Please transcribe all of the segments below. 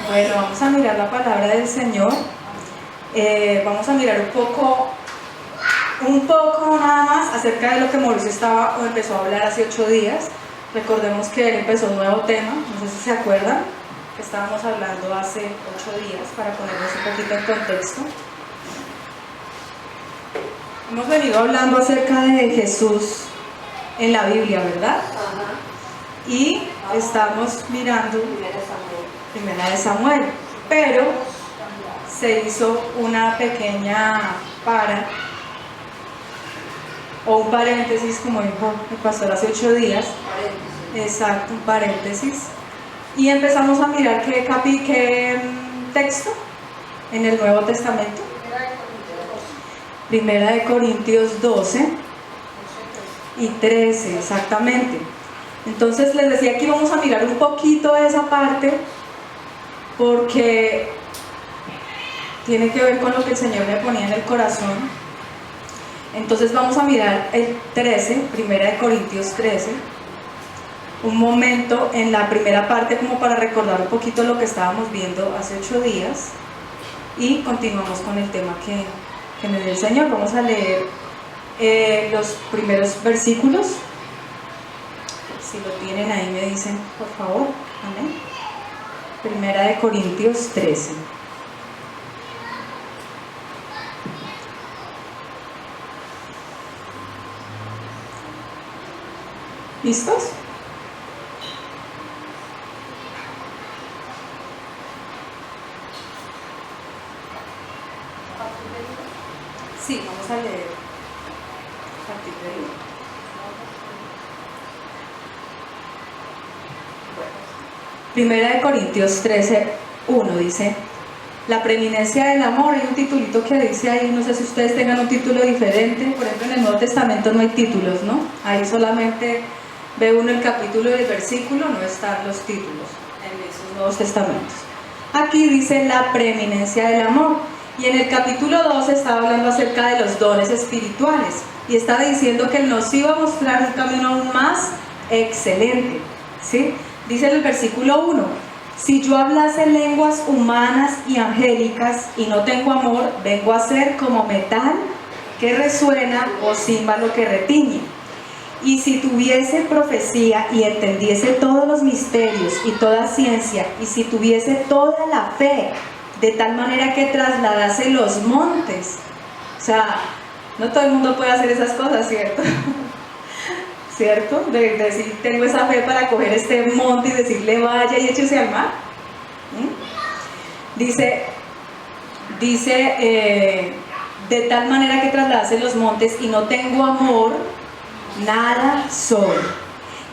Bueno, vamos a mirar la palabra del Señor. Vamos a mirar un poco nada más acerca de lo que Mauricio empezó a hablar hace 8 días. Recordemos que él empezó un nuevo tema, no sé si se acuerdan, que estábamos hablando hace 8 días, para ponernos un poquito en contexto. Hemos venido hablando acerca de Jesús en la Biblia, ¿verdad? Y estamos mirando Primera de Samuel, pero se hizo una pequeña un paréntesis, como dijo el pastor hace 8 días. Exacto, un paréntesis. Y empezamos a mirar qué texto en el Nuevo Testamento. Primera de Corintios 12 y 13, exactamente. Entonces les decía que íbamos a mirar un poquito esa parte porque tiene que ver con lo que el Señor me ponía en el corazón. Entonces vamos a mirar el 13, Primera de Corintios 13, un momento en la primera parte como para recordar un poquito lo que estábamos viendo hace 8 días y continuamos con el tema que me dio el Señor. Vamos a leer los primeros versículos. Si lo tienen ahí me dicen, por favor. Amén. Primera de Corintios 13. ¿Listos? Sí, vamos a leer a partir de ahí. Primera de Corintios 13, 1 dice: la preeminencia del amor. Hay un titulito que dice ahí, no sé si ustedes tengan un título diferente. Por ejemplo, en el Nuevo Testamento no hay títulos, ¿no? Ahí solamente ve uno el capítulo y el versículo, no están los títulos en esos Nuevos Testamentos. Aquí dice la preeminencia del amor. Y en el capítulo 2 estaba hablando acerca de los dones espirituales. Y estaba diciendo que Él nos iba a mostrar un camino aún más excelente, ¿sí? Dice en el versículo 1: si yo hablase lenguas humanas y angélicas y no tengo amor, vengo a ser como metal que resuena o címbalo que retiñe. Y si tuviese profecía y entendiese todos los misterios y toda ciencia, y si tuviese toda la fe, de tal manera que trasladase los montes. O sea, no todo el mundo puede hacer esas cosas, ¿cierto? ¿Cierto? De decir, tengo esa fe para coger este monte y decirle vaya y échese al mar. Dice, de tal manera que trasladase los montes y no tengo amor, nada soy.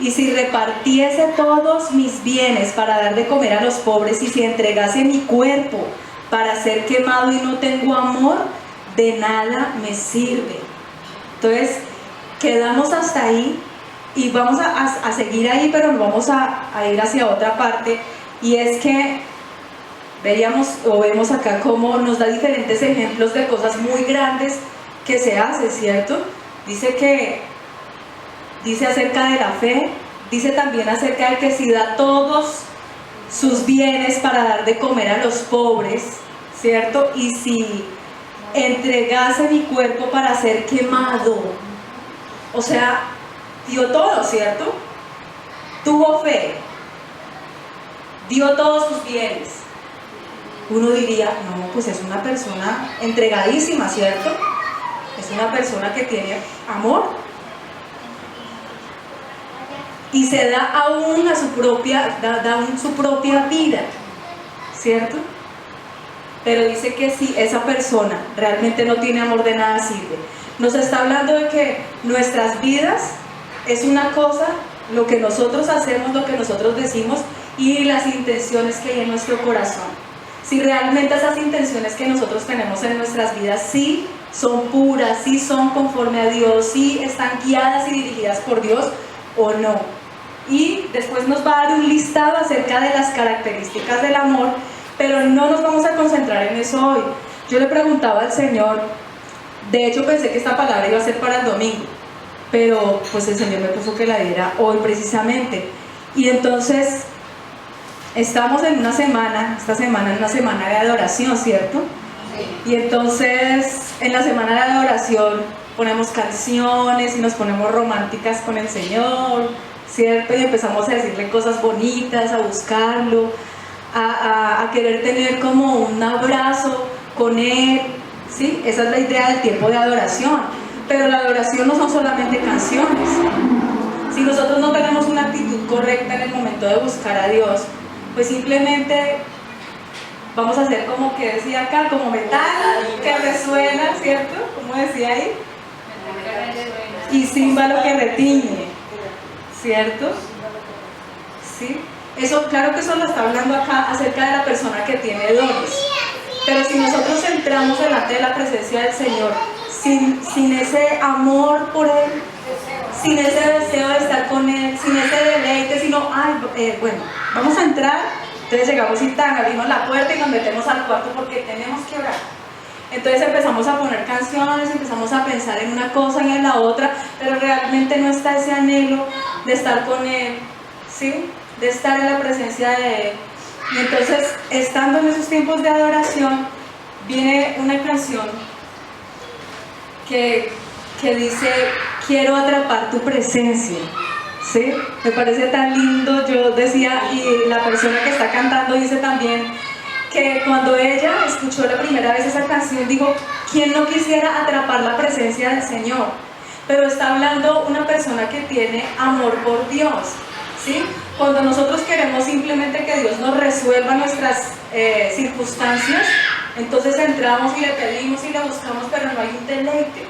Y si repartiese todos mis bienes para dar de comer a los pobres, y si entregase mi cuerpo para ser quemado y no tengo amor, de nada me sirve. Entonces, quedamos hasta ahí y vamos a seguir ahí, pero nos vamos a ir hacia otra parte, y es que vemos acá cómo nos da diferentes ejemplos de cosas muy grandes que se hacen, ¿cierto? Dice acerca de la fe, dice también acerca de que si da todos sus bienes para dar de comer a los pobres, ¿cierto? Y si entregase mi cuerpo para ser quemado, o sea, dio todo, ¿cierto? Tuvo fe, dio todos sus bienes. Uno diría, no, pues es una persona entregadísima, ¿cierto? Es una persona que tiene amor. Y se da aún su propia vida, ¿cierto? Pero dice que si esa persona realmente no tiene amor, de nada sirve. Nos está hablando de que nuestras vidas es una cosa, lo que nosotros hacemos, lo que nosotros decimos y las intenciones que hay en nuestro corazón. Si realmente esas intenciones que nosotros tenemos en nuestras vidas sí son puras, sí son conforme a Dios, sí están guiadas y dirigidas por Dios o no. Y después nos va a dar un listado acerca de las características del amor, pero no nos vamos a concentrar en eso hoy. Yo le preguntaba al Señor, de hecho pensé que esta palabra iba a ser para el domingo, pero pues el Señor me puso que la diera hoy precisamente. Y entonces estamos en una semana, esta semana es una semana de adoración, ¿cierto? Sí. Y entonces en la semana de adoración ponemos canciones y nos ponemos románticas con el Señor, ¿cierto? Y empezamos a decirle cosas bonitas, a buscarlo, a querer tener como un abrazo con Él, ¿sí? Esa es la idea del tiempo de adoración. Pero la adoración no son solamente canciones. Si nosotros no tenemos una actitud correcta en el momento de buscar a Dios, pues simplemente vamos a hacer como que decía acá, como metal, que resuena, ¿cierto? Como decía ahí. Y címbalo que retiñe, ¿cierto? ¿Sí? Eso, claro que eso lo está hablando acá acerca de la persona que tiene dones. Pero si nosotros entramos delante de la presencia del Señor sin ese amor por Él, sin ese deseo de estar con Él, sin ese deleite, sino, bueno, vamos a entrar, entonces llegamos y tan, abrimos la puerta y nos metemos al cuarto porque tenemos que orar. Entonces empezamos a poner canciones, empezamos a pensar en una cosa y en la otra, pero realmente no está ese anhelo de estar con Él, ¿sí? De estar en la presencia de Él. Y entonces, estando en esos tiempos de adoración, viene una canción que dice, quiero atrapar tu presencia, ¿sí? Me parece tan lindo. Yo decía, y la persona que está cantando dice también, que cuando ella escuchó la primera vez esa canción, dijo, ¿quién no quisiera atrapar la presencia del Señor? Pero está hablando una persona que tiene amor por Dios, ¿sí? Cuando nosotros queremos simplemente que Dios nos resuelva nuestras circunstancias, entonces entramos y le pedimos y le buscamos, pero no hay un deleite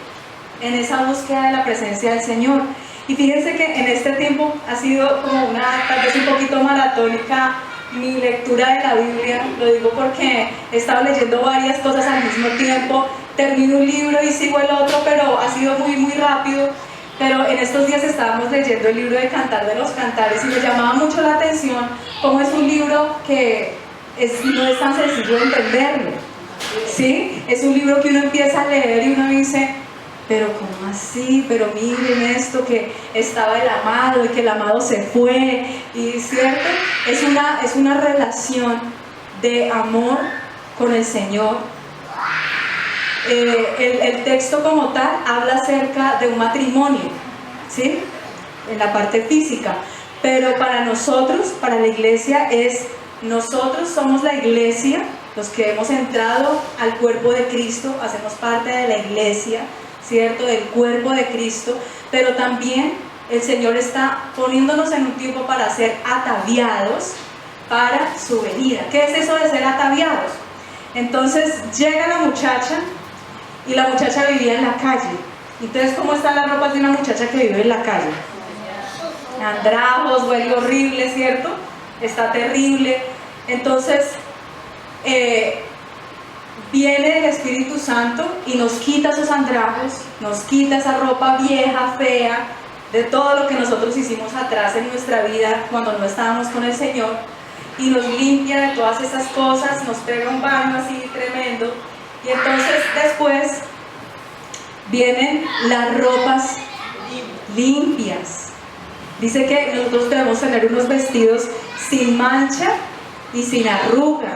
en esa búsqueda de la presencia del Señor. Y fíjense que en este tiempo ha sido como tal vez un poquito maratónica mi lectura de la Biblia. Lo digo porque he estado leyendo varias cosas al mismo tiempo, termino un libro y sigo el otro, pero ha sido muy muy rápido. Pero en estos días estábamos leyendo el libro de Cantar de los Cantares y me llamaba mucho la atención cómo es un libro que no es tan sencillo de entenderlo, ¿sí? Es un libro que uno empieza a leer y uno dice, pero ¿cómo así? Pero miren esto, que estaba el amado y que el amado se fue, y ¿cierto? Es una relación de amor con el Señor. El texto como tal habla acerca de un matrimonio, ¿sí? En la parte física, pero para nosotros, para la iglesia, nosotros somos la iglesia, los que hemos entrado al cuerpo de Cristo, hacemos parte de la iglesia, ¿cierto? Del cuerpo de Cristo, pero también el Señor está poniéndonos en un tiempo para ser ataviados para su venida. ¿Qué es eso de ser ataviados? Entonces llega la muchacha, y la muchacha vivía en la calle. Entonces, ¿cómo están las ropas de una muchacha que vive en la calle? Andrajos, huele horrible, ¿cierto? Está terrible. Entonces, viene el Espíritu Santo y nos quita esos andrajos, nos quita esa ropa vieja, fea, de todo lo que nosotros hicimos atrás en nuestra vida cuando no estábamos con el Señor, y nos limpia de todas esas cosas, nos pega un baño así tremendo. Y entonces después vienen las ropas limpias. Dice que nosotros debemos tener unos vestidos sin mancha y sin arruga,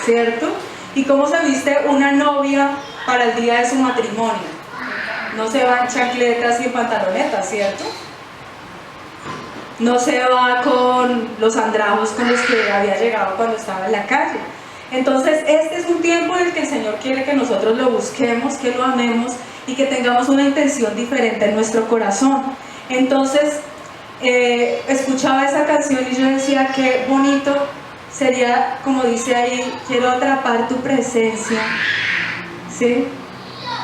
¿cierto? ¿Y cómo se viste una novia para el día de su matrimonio? No se va en chancletas y en pantalonetas, ¿cierto? No se va con los andrajos con los que había llegado cuando estaba en la calle. Entonces este es un tiempo en el que el Señor quiere que nosotros lo busquemos, que lo amemos y que tengamos una intención diferente en nuestro corazón. Entonces escuchaba esa canción y yo decía, qué bonito sería, como dice ahí, quiero atrapar tu presencia, ¿sí?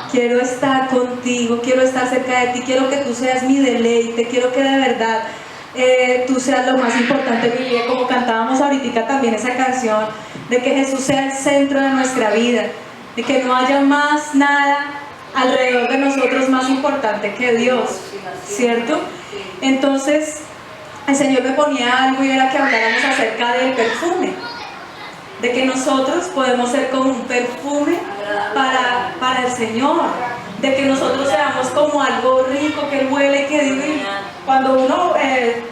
Quiero estar contigo, quiero estar cerca de ti, quiero que tú seas mi deleite, quiero que de verdad tú seas lo más importante de mi vida, como cantábamos ahorita también esa canción, de que Jesús sea el centro de nuestra vida, de que no haya más nada alrededor de nosotros más importante que Dios, ¿cierto? Entonces el Señor me ponía algo y era que habláramos acerca del perfume, de que nosotros podemos ser como un perfume para el Señor, de que nosotros seamos como algo rico, que huele, que divino. Cuando uno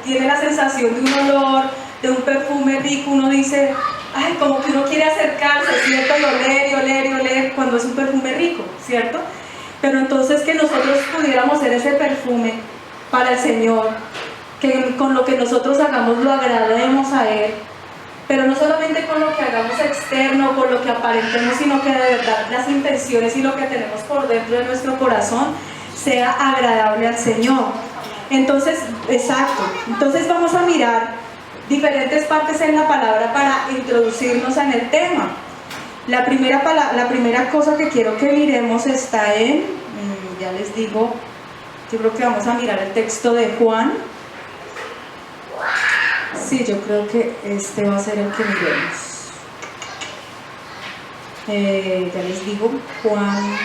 tiene la sensación de un olor de un perfume rico, uno dice, ay, como que uno quiere acercarse, ¿cierto? Y oler, y oler, y oler, cuando es un perfume rico, ¿cierto? Pero entonces que nosotros pudiéramos ser ese perfume para el Señor, que con lo que nosotros hagamos lo agrademos a Él, pero no solamente con lo que hagamos externo, con lo que aparentemos, sino que de verdad las intenciones y lo que tenemos por dentro de nuestro corazón sea agradable al Señor. Entonces, exacto, entonces vamos a mirar diferentes partes en la palabra para introducirnos en el tema. La primera cosa que quiero que miremos está en, ya les digo, yo creo que vamos a mirar el texto de Juan. Sí, yo creo que este va a ser el que miremos. Ya les digo, Juan.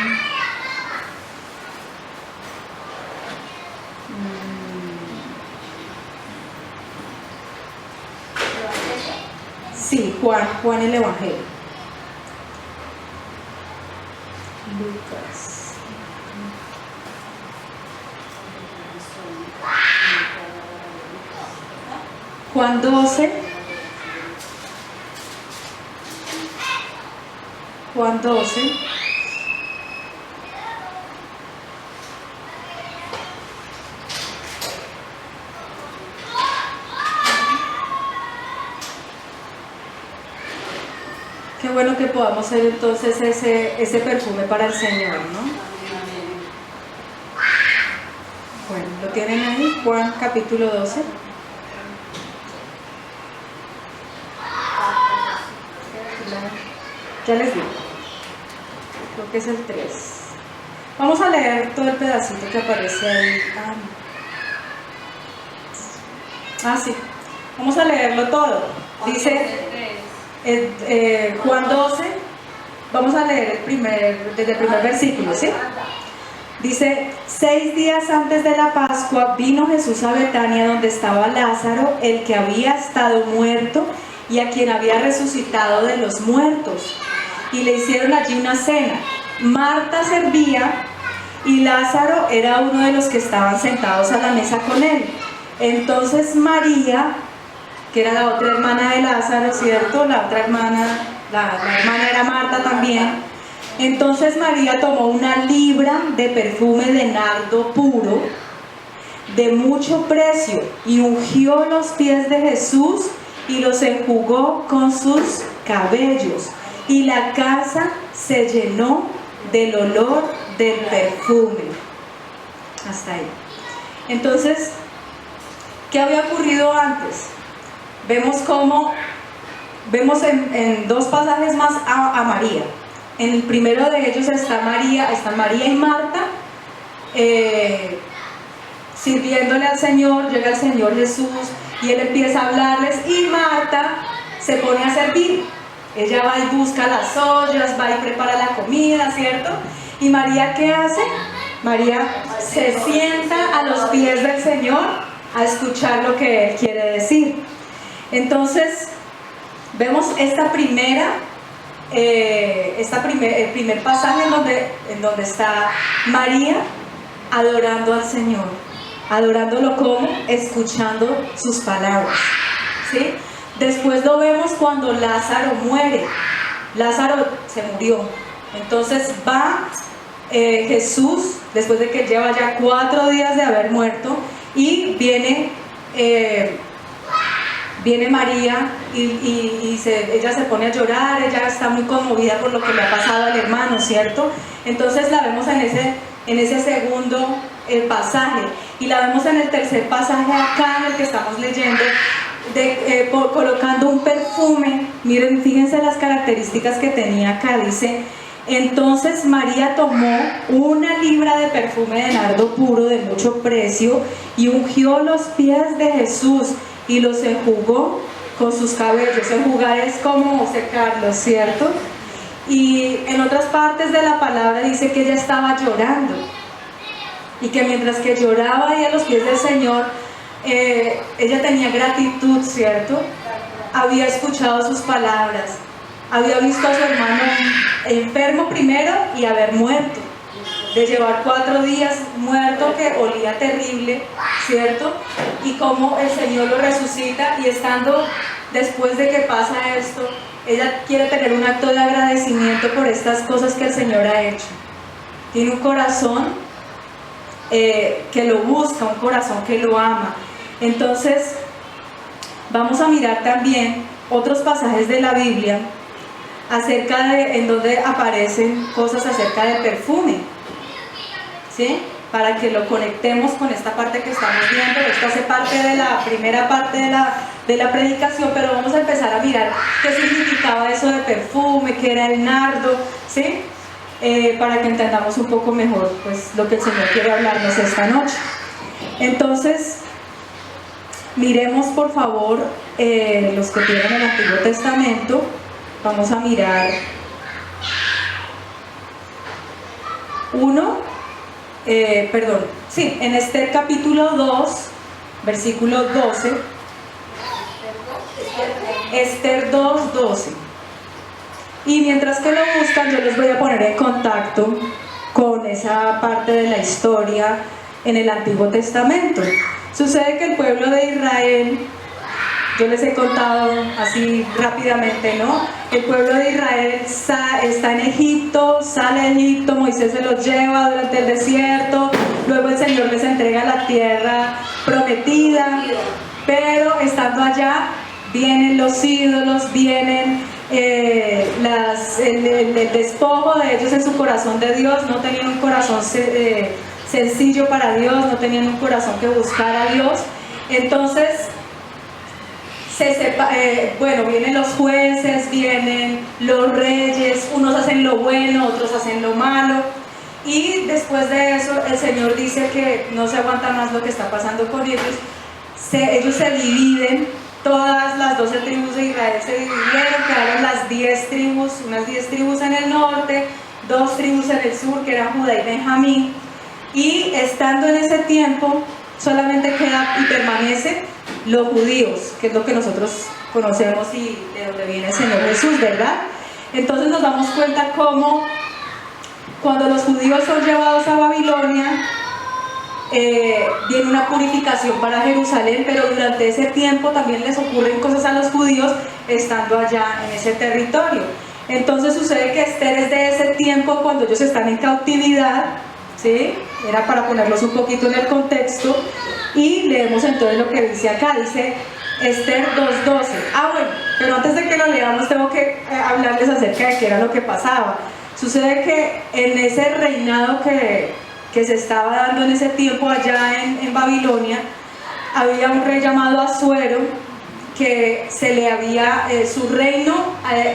Sí, Juan el Evangelio. Lucas. Juan 12. Juan 12. Qué bueno que podamos ser entonces ese perfume para el Señor, ¿no? Bueno, ¿lo tienen ahí? Juan capítulo 12. Ya les digo, creo que es el 3. Vamos a leer todo el pedacito que aparece ahí. Sí, vamos a leerlo todo. Dice Juan 12, vamos a leer desde el primer versículo, ¿sí? Dice, 6 días antes de la Pascua vino Jesús a Betania, donde estaba Lázaro, el que había estado muerto y a quien había resucitado de los muertos. Y le hicieron allí una cena. Marta servía y Lázaro era uno de los que estaban sentados a la mesa con él. Entonces María, que era la otra hermana de Lázaro, ¿cierto? La otra hermana, la hermana era Marta también. Entonces María tomó 1 libra de perfume de nardo puro, de mucho precio, y ungió los pies de Jesús y los enjugó con sus cabellos. Y la casa se llenó del olor del perfume. Hasta ahí. Entonces, ¿qué había ocurrido antes? Vemos en 2 pasajes más a María. En el primero de ellos están María y Marta sirviéndole al Señor. Llega el Señor Jesús y Él empieza a hablarles y Marta se pone a servir. Ella va y busca las ollas, va y prepara la comida, ¿cierto? ¿Y María qué hace? María se sienta a los pies del Señor a escuchar lo que Él quiere decir. Entonces, vemos el primer pasaje en donde está María adorando al Señor. Adorándolo como escuchando sus palabras, ¿sí? Después lo vemos cuando Lázaro muere. Lázaro se murió. Entonces va Jesús, después de que lleva ya 4 días de haber muerto, y viene María y ella se pone a llorar. Ella está muy conmovida por lo que le ha pasado al hermano, ¿cierto? Entonces la vemos en ese segundo pasaje, y la vemos en el tercer pasaje acá en el que estamos leyendo, colocando un perfume. Miren, fíjense las características que tenía acá. Dice, entonces María tomó 1 libra de perfume de nardo puro de mucho precio y ungió los pies de Jesús y los enjugó con sus cabellos. Enjugar es como secarlos, ¿cierto? Y en otras partes de la palabra dice que ella estaba llorando, y que mientras que lloraba ahí a los pies del Señor, ella tenía gratitud, ¿cierto? Había escuchado sus palabras, había visto a su hermano enfermo primero y haber muerto, de llevar 4 días muerto que olía terrible, ¿cierto? Y cómo el Señor lo resucita, y estando después de que pasa esto, ella quiere tener un acto de agradecimiento por estas cosas que el Señor ha hecho. Tiene un corazón que lo busca, un corazón que lo ama. Entonces, vamos a mirar también otros pasajes de la Biblia acerca de, en donde aparecen cosas acerca de perfume, ¿sí? Para que lo conectemos con esta parte que estamos viendo. Esto hace parte de la primera parte de la predicación, pero vamos a empezar a mirar qué significaba eso de perfume, qué era el nardo, ¿sí? Para que entendamos un poco mejor pues lo que el Señor quiere hablarnos esta noche. Entonces, miremos por favor los que tienen el Antiguo Testamento. Vamos a mirar en Esther capítulo 2, versículo 12. Esther 2, 12. Y mientras que lo buscan, yo les voy a poner en contacto con esa parte de la historia en el Antiguo Testamento. Sucede que el pueblo de Israel, yo les he contado así rápidamente, ¿no? El pueblo de Israel está en Egipto, sale de Egipto, Moisés se los lleva durante el desierto, luego el Señor les entrega la tierra prometida, pero estando allá vienen los ídolos, vienen el despojo de ellos en su corazón de Dios. No tenían un corazón sencillo para Dios, no tenían un corazón que buscara a Dios. Entonces vienen los jueces, vienen los reyes, unos hacen lo bueno, otros hacen lo malo, y después de eso el Señor dice que no se aguanta más lo que está pasando con ellos. Ellos se dividen, todas las 12 tribus de Israel se dividieron, quedaron las 10 tribus, unas 10 tribus en el norte, 2 tribus en el sur, que eran Judá y Benjamín, y estando en ese tiempo solamente queda y permanece los judíos, que es lo que nosotros conocemos y de donde viene el Señor Jesús, ¿verdad? Entonces nos damos cuenta cómo cuando los judíos son llevados a Babilonia, viene una purificación para Jerusalén, pero durante ese tiempo también les ocurren cosas a los judíos estando allá en ese territorio. Entonces sucede que Esther es de ese tiempo cuando ellos están en cautividad, ¿sí? Era para ponerlos un poquito en el contexto, y leemos entonces lo que dice acá, dice Esther 2:12. Bueno, pero antes de que lo leamos tengo que hablarles acerca de qué era lo que pasaba. Sucede que en ese reinado que se estaba dando en ese tiempo allá en Babilonia, había un rey llamado Asuero, que su reino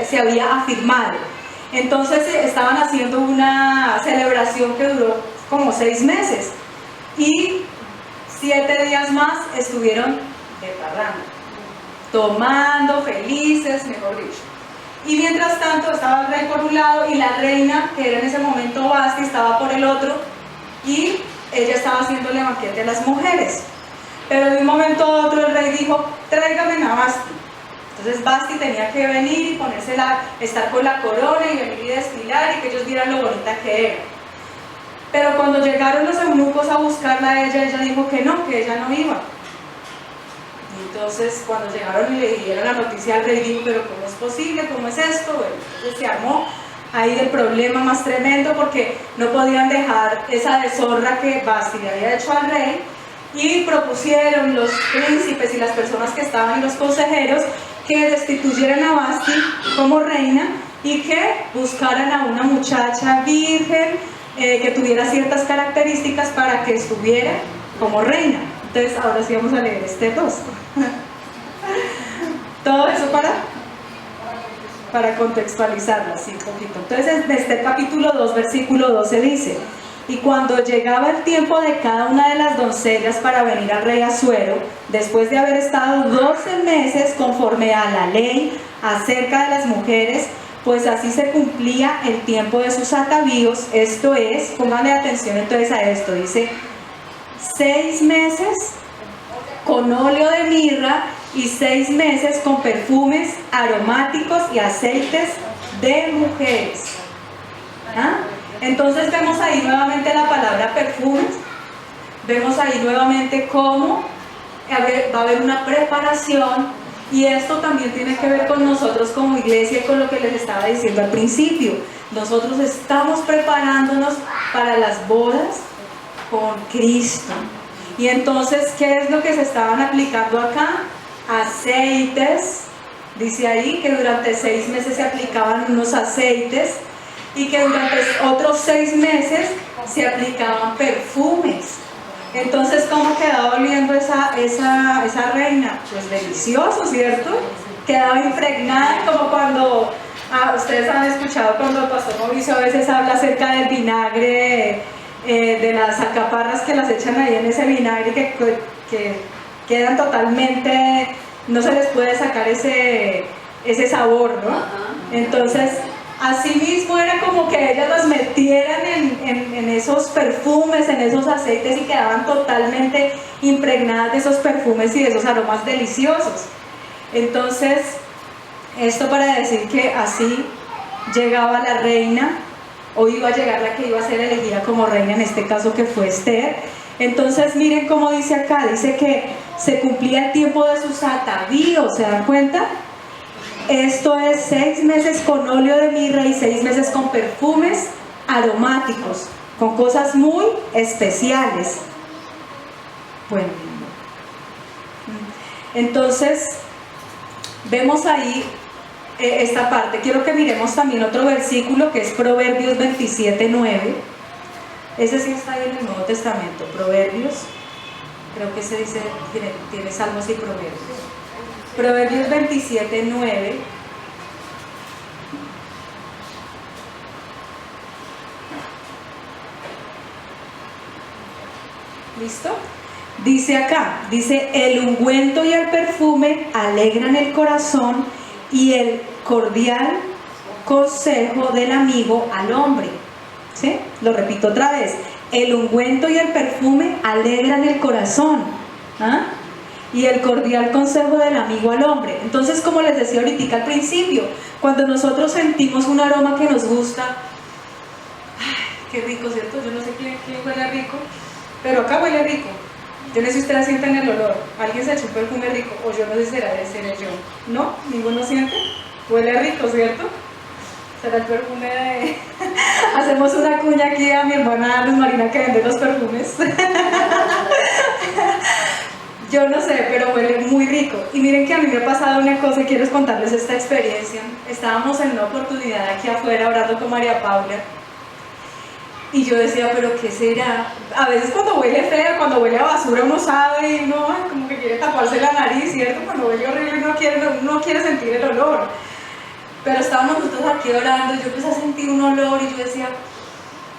se había afirmado. Entonces estaban haciendo una celebración que duró como 6 meses, y 7 días más estuvieron de parranda, tomando, felices, mejor dicho. Y mientras tanto estaba el rey por un lado y la reina, que era en ese momento Vasti, estaba por el otro, y ella estaba haciéndole banquete a las mujeres. Pero de un momento a otro el rey dijo: tráigame a Vasti. Entonces Vasti tenía que venir y estar con la corona y venir y desfilar, y que ellos vieran lo bonita que era. Pero cuando llegaron los eunucos a buscarla a ella dijo que ella no iba. Y entonces cuando llegaron y le dieron la noticia al rey, dijo: pero ¿cómo es posible? ¿Cómo es esto? Bueno, entonces se armó ahí el problema más tremendo, porque no podían dejar esa deshonra que Vasti le había hecho al rey, y propusieron los príncipes y las personas que estaban y los consejeros que destituyeran a Vasti como reina y que buscaran a una muchacha virgen que tuviera ciertas características para que estuviera como reina. Entonces ahora sí vamos a leer Esther 2. Todo eso para contextualizarlo así un poquito. Entonces en Esther capítulo 2 versículo 12 dice: y cuando llegaba el tiempo de cada una de las doncellas para venir al rey Asuero, después de haber estado 12 meses conforme a la ley acerca de las mujeres, pues así se cumplía el tiempo de sus atavíos, esto es, pónganle atención entonces a esto, dice 6 meses con óleo de mirra y 6 meses con perfumes aromáticos y aceites de mujeres. Entonces vemos ahí nuevamente la palabra perfumes, vemos ahí nuevamente cómo va a haber una preparación, y esto también tiene que ver con nosotros como iglesia y con lo que les estaba diciendo al principio. Nosotros estamos preparándonos para las bodas con Cristo. Y entonces, ¿qué es lo que se estaban aplicando acá? Aceites, dice ahí que durante 6 meses se aplicaban unos aceites y que durante otros 6 meses se aplicaban perfumes. Entonces, ¿cómo quedaba oliendo esa reina? Pues delicioso, ¿cierto? Quedaba impregnada, como cuando, ustedes han escuchado cuando el pastor Mauricio a veces habla acerca del vinagre, de las alcaparras que las echan ahí en ese vinagre que quedan totalmente, no se les puede sacar ese sabor, ¿no? Entonces, así mismo era como que ellas las metieran en esos perfumes, en esos aceites, y quedaban totalmente impregnadas de esos perfumes y de esos aromas deliciosos. Entonces, esto para decir que así llegaba la reina, o iba a llegar la que iba a ser elegida como reina, en este caso que fue Esther. Entonces miren cómo dice acá, dice que se cumplía el tiempo de sus atavíos, ¿se dan cuenta? Esto es 6 meses con óleo de mirra y 6 meses con perfumes aromáticos, con cosas muy especiales. Bueno, entonces vemos ahí esta parte. Quiero que miremos también otro versículo que es Proverbios 27:9. Ese sí está ahí en el Nuevo Testamento, Proverbios, creo que ese dice, tiene Salmos y Proverbios. Proverbios 27:9. ¿Listo? Dice acá, dice: el ungüento y el perfume alegran el corazón, y el cordial consejo del amigo al hombre. ¿Sí? Lo repito otra vez: el ungüento y el perfume alegran el corazón, y el cordial consejo del amigo al hombre. Entonces, como les decía ahorita al principio, cuando nosotros sentimos un aroma que nos gusta, ¡ay, qué rico!, ¿cierto? Yo no sé quién huele rico, pero acá huele rico. Yo no sé si ustedes sienten el olor. ¿Alguien se echó un perfume rico? O yo no sé si seré yo. ¿No? ¿Ninguno siente? Huele rico, ¿cierto? Será el perfume de... Hacemos una cuña aquí a mi hermana Luz Marina, que vende los perfumes. Yo no sé, pero huele muy rico. Y miren que a mí me ha pasado una cosa y quiero contarles esta experiencia. Estábamos en una oportunidad aquí afuera orando con María Paula. Y yo decía, ¿pero qué será? A veces cuando huele feo, cuando huele a basura, uno sabe y uno como que quiere taparse la nariz, ¿cierto? Cuando huele horrible uno quiere sentir el olor. Pero estábamos nosotros aquí orando y yo empecé a sentir un olor y yo decía,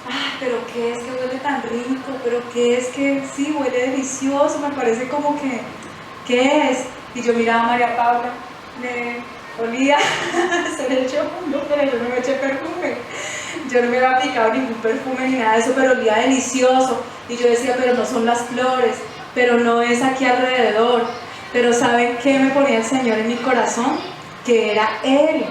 ¡ay, pero qué es que huele tan rico! ¿Pero qué es que sí, huele delicioso? Me parece como que, ¿qué es? Y yo miraba a María Paula, me olía, se le echó, no, pero yo no me eché perfume. Yo no me había aplicado ningún perfume ni nada de eso, pero olía delicioso. Y yo decía, pero no son las flores, pero no es aquí alrededor. Pero ¿saben qué me ponía el Señor en mi corazón? Que era Él,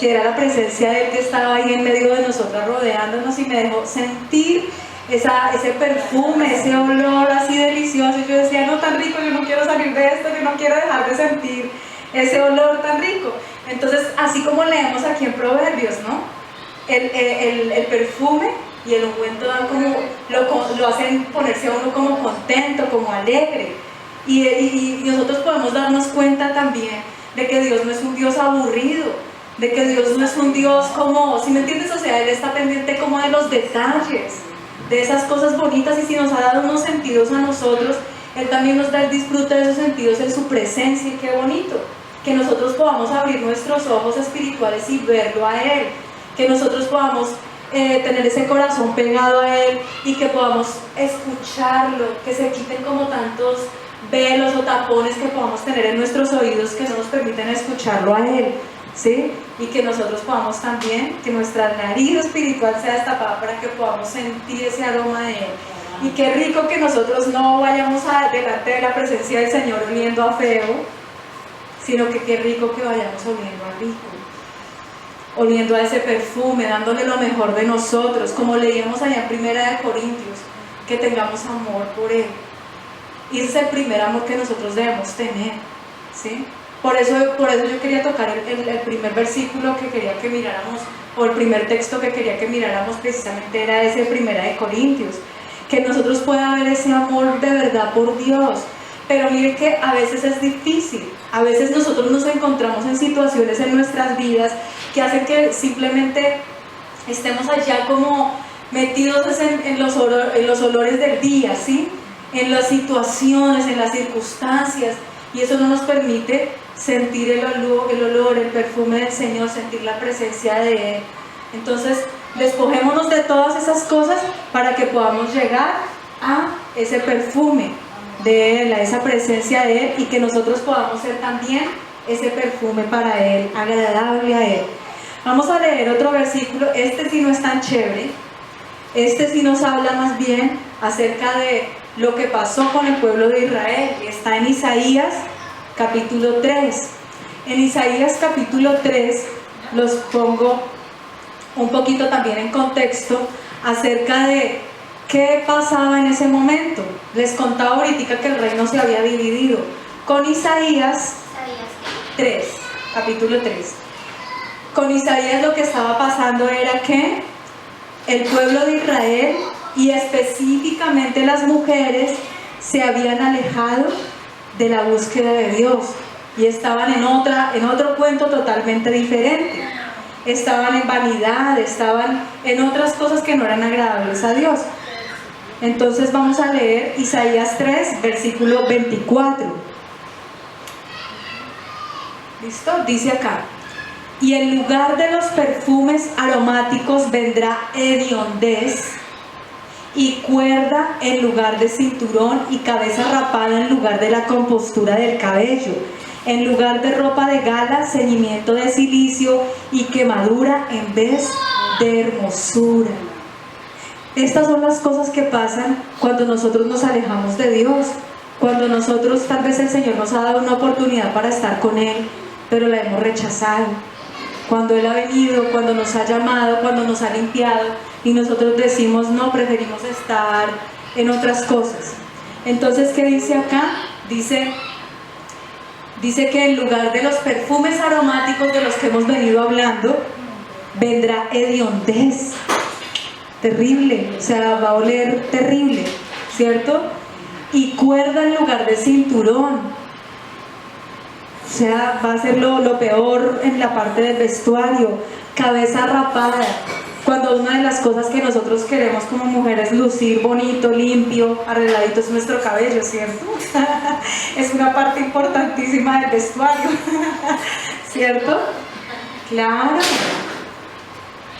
que era la presencia de Él que estaba ahí en medio de nosotras, rodeándonos, y me dejó sentir ese perfume, ese olor así delicioso. Y yo decía, no, tan rico, yo no quiero salir de esto, yo no quiero dejar de sentir ese olor tan rico. Entonces, así como leemos aquí en Proverbios, ¿no? El perfume y el ungüento dan como, lo hacen ponerse a uno como contento, como alegre. Y nosotros podemos darnos cuenta también de que Dios no es un Dios aburrido, de que Dios no es un Dios como, ¿sí me entiendes? O sea, Él está pendiente como de los detalles, de esas cosas bonitas, y si nos ha dado unos sentidos a nosotros, Él también nos da el disfrute de esos sentidos en su presencia. Y qué bonito que nosotros podamos abrir nuestros ojos espirituales y verlo a Él, que nosotros podamos tener ese corazón pegado a Él y que podamos escucharlo, que se quiten como tantos velos o tapones que podamos tener en nuestros oídos que no nos permiten escucharlo a Él, ¿sí? Y que nosotros podamos también, que nuestra nariz espiritual sea destapada para que podamos sentir ese aroma de Él. Y qué rico que nosotros no vayamos delante de la presencia del Señor oliendo a feo, sino que qué rico que vayamos oliendo a rico. oliendo a ese perfume, dándole lo mejor de nosotros, como leíamos allá en Primera de Corintios, que tengamos amor por Él. Y ese es el primer amor que nosotros debemos tener, ¿sí? Por eso yo quería tocar el primer versículo que quería que miráramos, o el primer texto que quería que miráramos precisamente era ese de Primera de Corintios, que nosotros pueda haber ese amor de verdad por Dios. Pero mire que a veces es difícil, a veces nosotros nos encontramos en situaciones en nuestras vidas que hacen que simplemente estemos allá como metidos en los olores del día, ¿sí? En las situaciones, en las circunstancias, y eso no nos permite sentir el olor, el perfume del Señor, sentir la presencia de Él. Entonces, despojémonos de todas esas cosas para que podamos llegar a ese perfume de Él, a esa presencia de Él, y que nosotros podamos ser también ese perfume para Él, agradable a Él. Vamos a leer otro versículo. Este sí no es tan chévere, este sí nos habla más bien acerca de lo que pasó con el pueblo de Israel, y está en Isaías capítulo 3. En Isaías capítulo 3 los pongo un poquito también en contexto acerca de qué pasaba en ese momento. Les contaba ahorita que el reino se había dividido. Con Isaías 3, capítulo 3. Con Isaías lo que estaba pasando era que el pueblo de Israel, y específicamente las mujeres, se habían alejado de la búsqueda de Dios y estaban en otro cuento totalmente diferente. Estaban en vanidad, estaban en otras cosas que no eran agradables a Dios. Entonces vamos a leer Isaías 3, versículo 24. ¿Listo? Dice acá: y en lugar de los perfumes aromáticos vendrá hediondez, y cuerda en lugar de cinturón, y cabeza rapada en lugar de la compostura del cabello, en lugar de ropa de gala, ceñimiento de cilicio, y quemadura en vez de hermosura. Estas son las cosas que pasan cuando nosotros nos alejamos de Dios, cuando nosotros, tal vez el Señor nos ha dado una oportunidad para estar con Él, pero la hemos rechazado. Cuando Él ha venido, cuando nos ha llamado, cuando nos ha limpiado, y nosotros decimos no, preferimos estar en otras cosas. Entonces, ¿qué dice acá? Dice que en lugar de los perfumes aromáticos de los que hemos venido hablando, vendrá hediondez. Terrible, o sea, va a oler terrible, ¿cierto? Y cuerda en lugar de cinturón. O sea, va a ser lo peor en la parte del vestuario. Cabeza rapada, cuando una de las cosas que nosotros queremos como mujeres es lucir bonito, limpio, arregladito, es nuestro cabello, ¿cierto? Es una parte importantísima del vestuario, ¿cierto? Claro.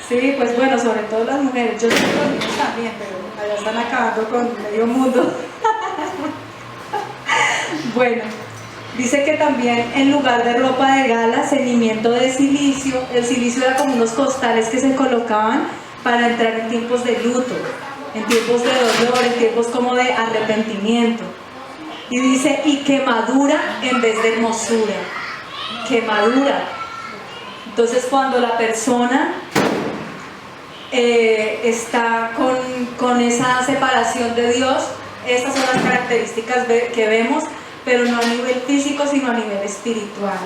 Sí, pues bueno, sobre todo las mujeres. Yo sé que los niños también, pero allá están acabando con medio mundo. Bueno, dice que también en lugar de ropa de gala, ceñimiento de cilicio. El cilicio era como unos costales que se colocaban para entrar en tiempos de luto, en tiempos de dolor, en tiempos como de arrepentimiento. Y dice, y quemadura en vez de hermosura. Quemadura. Entonces, cuando la persona está con esa separación de Dios, esas son las características que vemos, pero no a nivel físico, sino a nivel espiritual,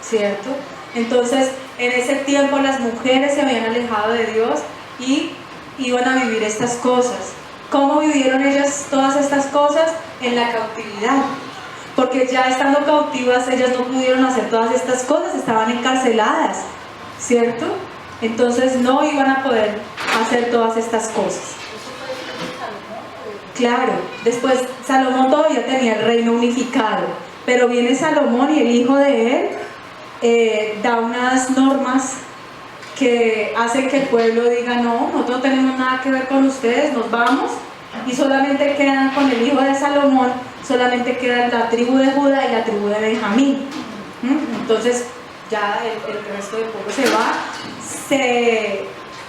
¿cierto? Entonces, en ese tiempo las mujeres se habían alejado de Dios y iban a vivir estas cosas. ¿Cómo vivieron ellas todas estas cosas? En la cautividad. Porque ya estando cautivas, ellas no pudieron hacer todas estas cosas, estaban encarceladas, ¿cierto? Entonces no iban a poder hacer todas estas cosas. Claro, después Salomón todavía tenía el reino unificado, pero viene Salomón y el hijo de él da unas normas que hacen que el pueblo diga no, nosotros no tenemos nada que ver con ustedes, nos vamos, y solamente quedan con el hijo de Salomón, solamente queda la tribu de Judá y la tribu de Benjamín. Entonces ya el resto del pueblo se va,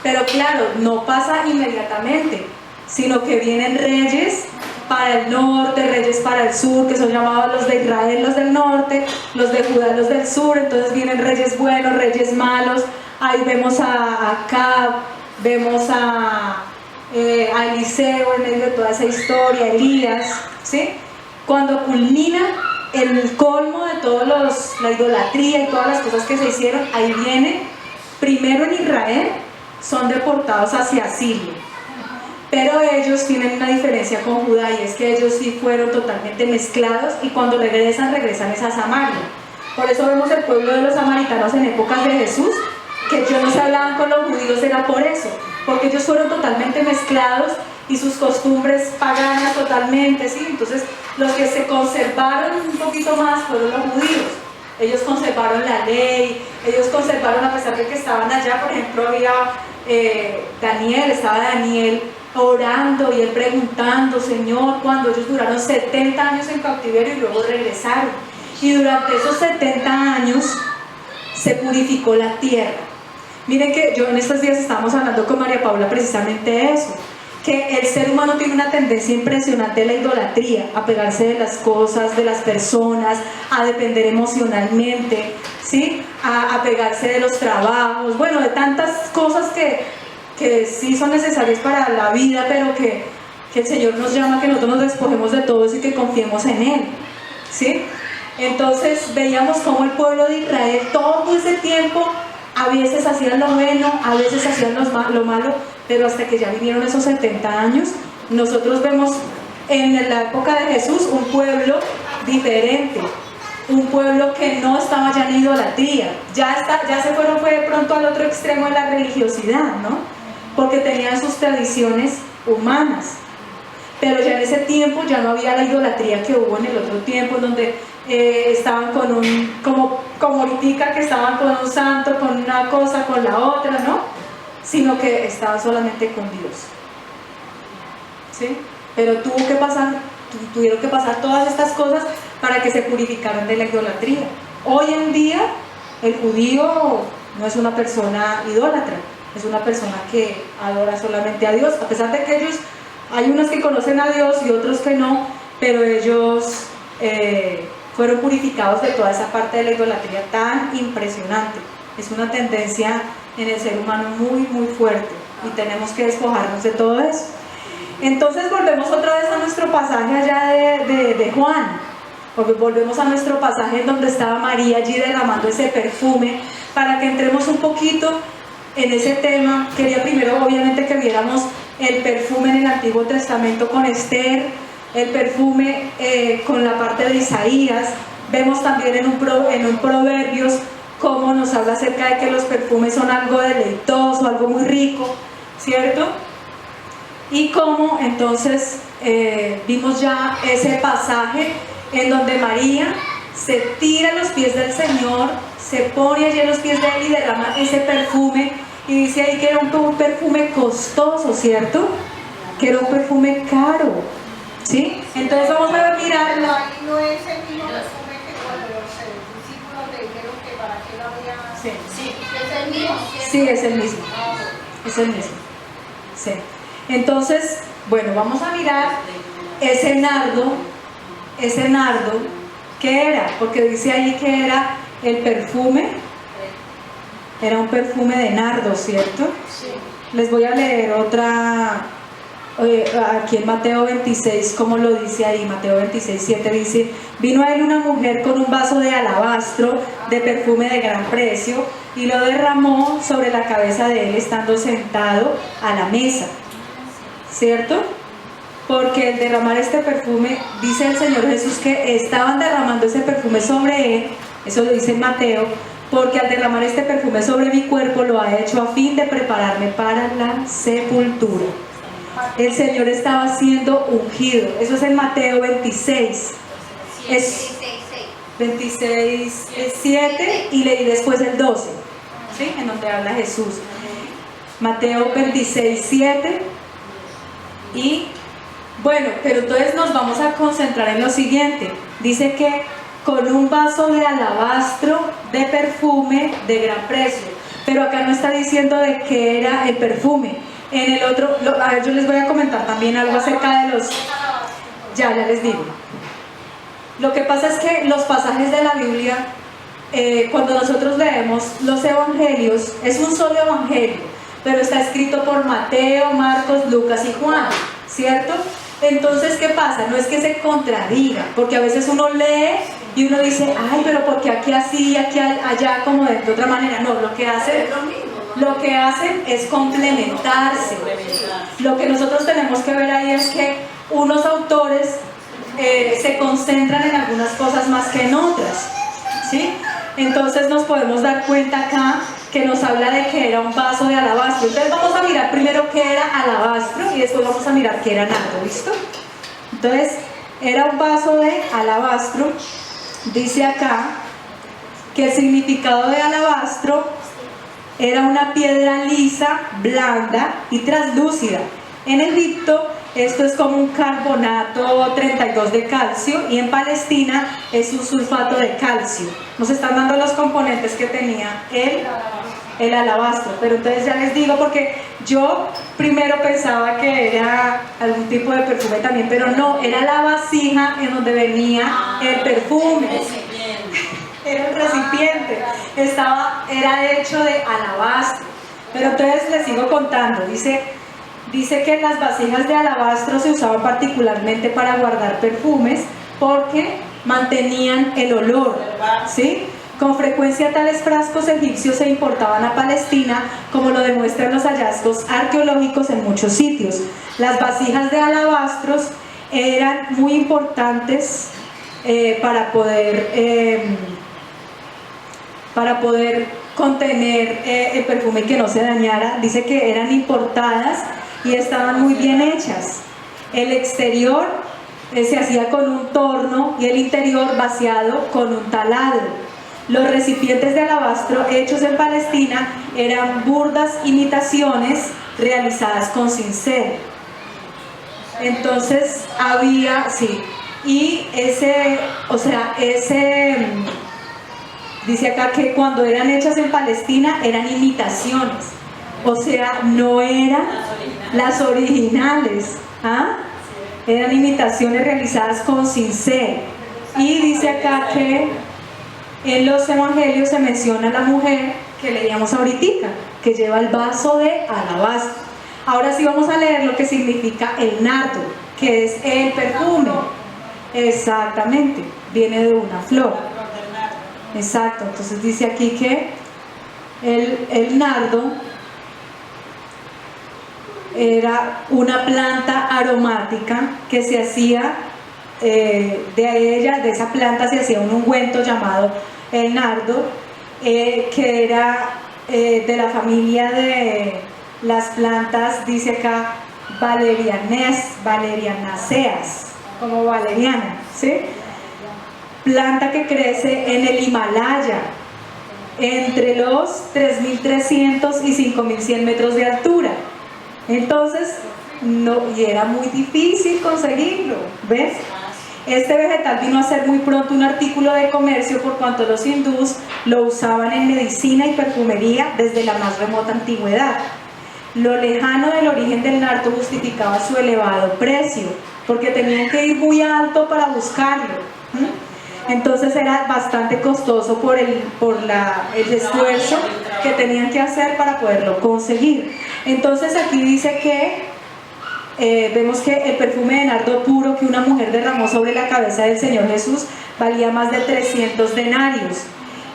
pero claro, no pasa inmediatamente, sino que vienen reyes para el norte, reyes para el sur, que son llamados los de Israel, los del norte, los de Judá, los del sur. Entonces vienen reyes buenos, reyes malos, Ahí vemos a Acab, vemos a Eliseo en medio de toda esa historia, Elías, ¿sí? Cuando culmina el colmo de todos la idolatría y todas las cosas que se hicieron, ahí viene, primero en Israel, son deportados hacia Siria. Pero ellos tienen una diferencia con Judá, y es que ellos sí fueron totalmente mezclados, y cuando regresan es a Samaria. Por eso vemos el pueblo de los samaritanos en épocas de Jesús, que ellos no se hablaban con los judíos, era por eso, porque ellos fueron totalmente mezclados y sus costumbres paganas totalmente, ¿sí? Entonces los que se conservaron un poquito más fueron los judíos. Ellos conservaron la ley, ellos conservaron, a pesar de que estaban allá, por ejemplo, había estaba Daniel orando y él preguntando, Señor, cuando ellos duraron 70 años en cautiverio y luego regresaron. Y durante esos 70 años se purificó la tierra. Miren que yo en estos días estábamos hablando con María Paula precisamente de eso, que el ser humano tiene una tendencia impresionante a la idolatría, a pegarse de las cosas, de las personas, a depender emocionalmente, ¿sí? A pegarse de los trabajos, bueno, de tantas cosas que sí son necesarias para la vida, pero que el Señor nos llama a que nosotros nos despojemos de todo eso y que confiemos en Él, ¿sí? Entonces veíamos cómo el pueblo de Israel todo ese tiempo a veces hacían lo bueno, a veces hacían lo malo, pero hasta que ya vinieron esos 70 años, nosotros vemos en la época de Jesús un pueblo diferente, un pueblo que no estaba ya en idolatría, ya se fueron fue pronto al otro extremo de la religiosidad, ¿no? Porque tenían sus tradiciones humanas, pero ya en ese tiempo ya no había la idolatría que hubo en el otro tiempo, en donde estaban con como ahorita que estaban con un santo, con una cosa, con la otra, ¿no? Sino que estaban solamente con Dios, ¿sí? Pero tuvieron que pasar todas estas cosas para que se purificaran de la idolatría. Hoy en día el judío no es una persona idólatra, es una persona que adora solamente a Dios, a pesar de que ellos, hay unos que conocen a Dios y otros que no, pero ellos fueron purificados de toda esa parte de la idolatría tan impresionante. Es una tendencia en el ser humano muy, muy fuerte, y tenemos que despojarnos de todo eso. Entonces volvemos otra vez a nuestro pasaje allá de Juan, porque volvemos a nuestro pasaje donde estaba María allí derramando ese perfume, para que entremos un poquito en ese tema. Quería primero obviamente que viéramos el perfume en el Antiguo Testamento con Esther, el perfume con la parte de Isaías. Vemos también en un Proverbios cómo nos habla acerca de que los perfumes son algo deleitoso, algo muy rico, ¿cierto? Y cómo entonces vimos ya ese pasaje en donde María se tira a los pies del Señor, se pone allí en los pies de Él y derrama ese perfume, y dice ahí que era un perfume costoso, ¿cierto? Que era un perfume caro, ¿sí? Entonces vamos a mirar. No es el mismo perfume que cuando los discípulos le dijeron que para qué lo había. Sí. Sí, es el mismo. Sí, es el mismo. Es el mismo. Sí. Entonces, bueno, vamos a mirar ese nardo, ¿qué era? Porque dice ahí que era el perfume, era un perfume de nardo, ¿cierto? Sí. Les voy a leer otra, aquí en Mateo 26, como lo dice ahí, Mateo 26, 7 dice: vino a él una mujer con un vaso de alabastro de perfume de gran precio, y lo derramó sobre la cabeza de él estando sentado a la mesa, ¿cierto? Porque el derramar este perfume, dice el Señor Jesús que estaban derramando ese perfume sobre él, eso lo dice en Mateo, porque al derramar este perfume sobre mi cuerpo lo ha hecho a fin de prepararme para la sepultura. El Señor estaba siendo ungido, eso es en Mateo 26, es 26, 7, y leí después el 12, ¿sí? En donde habla Jesús. Mateo 26, 7, y bueno, pero entonces nos vamos a concentrar en lo siguiente. Dice que con un vaso de alabastro de perfume de gran precio, pero acá no está diciendo de qué era el perfume. En el otro, a ver, yo les voy a comentar también algo acerca de los... Ya les digo. Lo que pasa es que los pasajes de la Biblia cuando nosotros leemos los evangelios, es un solo evangelio, pero está escrito por Mateo, Marcos, Lucas y Juan, ¿cierto? Entonces, ¿qué pasa? No es que se contradiga, porque a veces uno lee y uno dice, ay, pero ¿por qué aquí así, aquí allá, como de otra manera? No, lo que hacen es complementarse. Lo que nosotros tenemos que ver ahí es que unos autores se concentran en algunas cosas más que en otras, ¿sí? Entonces nos podemos dar cuenta acá que nos habla de que era un vaso de alabastro. Entonces vamos a mirar primero qué era alabastro y después vamos a mirar qué era nardo, ¿listo? Entonces, era un vaso de alabastro. Dice acá que el significado de alabastro era una piedra lisa, blanda y translúcida. En Egipto esto es como un carbonato 32 de calcio y en Palestina es un sulfato de calcio. Nos están dando los componentes que tenía el alabastro, pero entonces ya les digo, porque yo primero pensaba que era algún tipo de perfume también, pero no, era la vasija en donde venía el perfume. Era el recipiente, era hecho de alabastro. Pero entonces les sigo contando, dice que las vasijas de alabastro se usaban particularmente para guardar perfumes porque mantenían el olor, ¿sí? Con frecuencia tales frascos egipcios se importaban a Palestina, como lo demuestran los hallazgos arqueológicos en muchos sitios. Las vasijas de alabastros eran muy importantes para poder contener el perfume y que no se dañara. Dice que eran importadas y estaban muy bien hechas. El exterior se hacía con un torno y el interior vaciado con un taladro. Los recipientes de alabastro hechos en Palestina eran burdas imitaciones realizadas con cincel. Entonces había, sí, y dice acá que cuando eran hechas en Palestina eran imitaciones, o sea, no eran las originales, ¿ah? Eran imitaciones realizadas con cincel. Y dice acá que en los evangelios se menciona a la mujer que leíamos ahorita, que lleva el vaso de alabastro. Ahora sí vamos a leer lo que significa el nardo, que es el perfume. Exactamente, viene de una flor. Exacto, entonces dice aquí que el nardo era una planta aromática que se hacía, de esa planta se hacía un ungüento llamado el nardo, que era de la familia de las plantas, dice acá, valerianaceas, como valeriana, ¿sí? Planta que crece en el Himalaya, entre los 3.300 y 5.100 metros de altura. Entonces, y era muy difícil conseguirlo, ¿ves? Este vegetal vino a ser muy pronto un artículo de comercio por cuanto los hindús lo usaban en medicina y perfumería desde la más remota antigüedad. Lo lejano del origen del nardo justificaba su elevado precio, porque tenían que ir muy alto para buscarlo. Entonces era bastante costoso por el esfuerzo que tenían que hacer para poderlo conseguir. Entonces aquí dice que vemos que el perfume de nardo puro que una mujer derramó sobre la cabeza del Señor Jesús valía más de 300 denarios.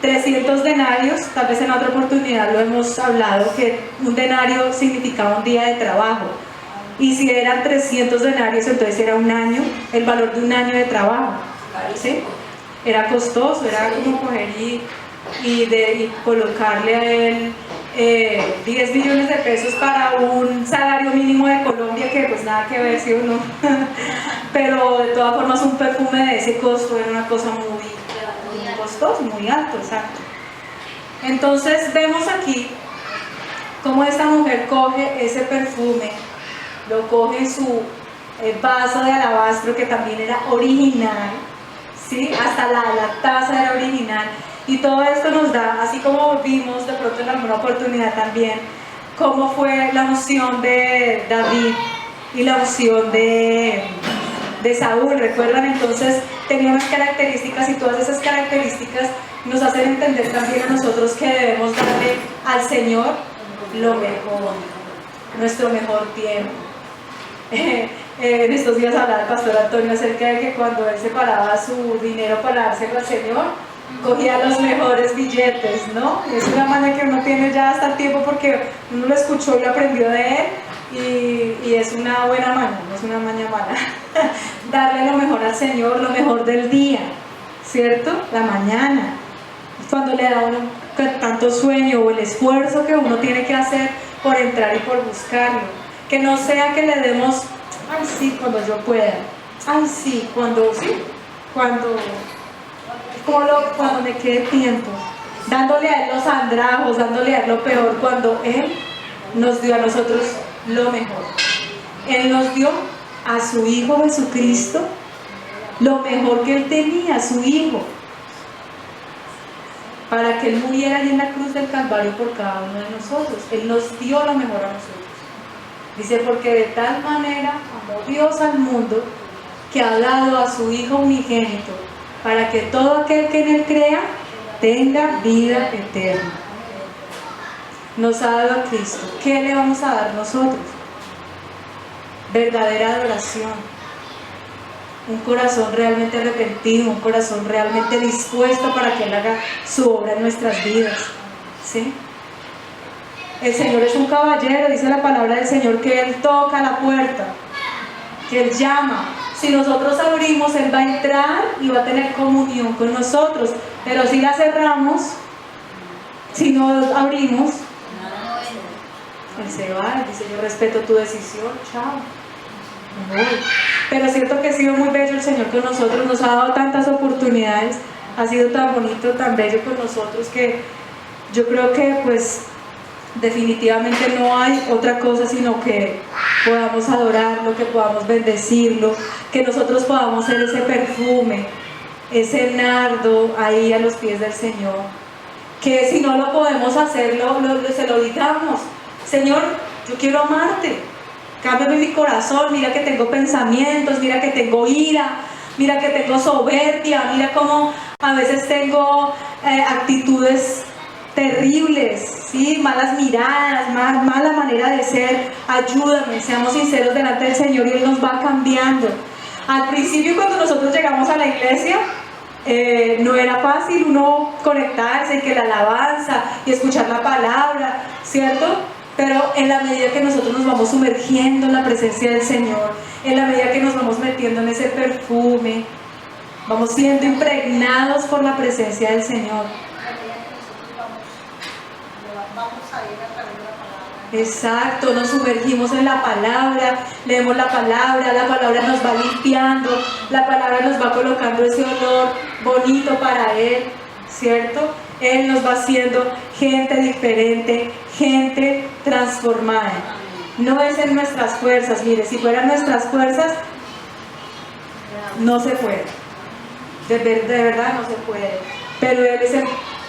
300 denarios, tal vez en otra oportunidad lo hemos hablado, que un denario significaba un día de trabajo. Y si eran 300 denarios, entonces era un año, el valor de un año de trabajo, ¿sí? Era costoso, era como coger y colocarle a él 10 millones de pesos para un salario mínimo de Colombia, que pues nada que ver, ¿sí o no? Pero de todas formas un perfume de ese costo era una cosa muy costosa, muy alto, exacto. Entonces vemos aquí cómo esta mujer coge ese perfume, lo coge en su vaso de alabastro, que también era original, ¿sí? Hasta la taza era original. Y todo esto nos da, así como vimos de pronto en alguna oportunidad también, cómo fue la unción de David y la unción de Saúl, ¿recuerdan? Entonces tenía unas características y todas esas características nos hacen entender también a nosotros que debemos darle al Señor lo mejor, nuestro mejor tiempo. En estos días hablaba el pastor Antonio acerca de que cuando él separaba su dinero para dárselo al Señor, cogía los mejores billetes, ¿no? Es una maña que uno tiene ya hasta el tiempo porque uno lo escuchó y lo aprendió de él, y es una buena maña, no es una maña mala. Darle lo mejor al Señor, lo mejor del día, ¿cierto? La mañana, cuando le da a uno tanto sueño, o el esfuerzo que uno tiene que hacer por entrar y por buscarlo. Que no sea que le demos, ay sí, cuando yo pueda, ay sí, cuando me quede tiempo, dándole a Él los andrajos, dándole a Él lo peor, cuando Él nos dio a nosotros lo mejor. Él nos dio a su Hijo Jesucristo, lo mejor que Él tenía, su Hijo, para que Él muriera ahí en la cruz del Calvario por cada uno de nosotros. Él nos dio lo mejor a nosotros. Dice, porque de tal manera amó Dios al mundo, que ha dado a su Hijo unigénito, para que todo aquel que en Él crea tenga vida eterna. Nos ha dado a Cristo. ¿Qué le vamos a dar nosotros? Verdadera adoración, un corazón realmente arrepentido, un corazón realmente dispuesto para que Él haga su obra en nuestras vidas, ¿sí? El Señor es un caballero, dice la palabra del Señor, que Él toca la puerta, que Él llama. Si nosotros abrimos, Él va a entrar y va a tener comunión con nosotros, pero si la cerramos, si no abrimos, Él se va, dice, yo respeto tu decisión, chao, me voy. Pero es cierto que ha sido muy bello el Señor con nosotros, nos ha dado tantas oportunidades, ha sido tan bonito, tan bello con nosotros, que yo creo que pues definitivamente no hay otra cosa sino que podamos adorarlo, que podamos bendecirlo, que nosotros podamos ser ese perfume, ese nardo ahí a los pies del Señor, que si no lo podemos hacer, se lo digamos: Señor, yo quiero amarte, cámbiame mi corazón, mira que tengo pensamientos, mira que tengo ira, mira que tengo soberbia, mira cómo a veces tengo actitudes terribles, ¿sí? Malas miradas, mala manera de ser. Ayúdame, seamos sinceros delante del Señor y Él nos va cambiando. Al principio, cuando nosotros llegamos a la iglesia, no era fácil uno conectarse y que la alabanza y escuchar la palabra, ¿cierto? Pero en la medida que nosotros nos vamos sumergiendo en la presencia del Señor, en la medida que nos vamos metiendo en ese perfume, vamos siendo impregnados por la presencia del Señor. Exacto, nos sumergimos en la palabra, leemos la palabra nos va limpiando, la palabra nos va colocando ese olor bonito para Él, ¿cierto? Él nos va haciendo gente diferente, gente transformada. No es en nuestras fuerzas, mire, si fueran nuestras fuerzas, no se puede, de verdad no se puede, pero Él es el,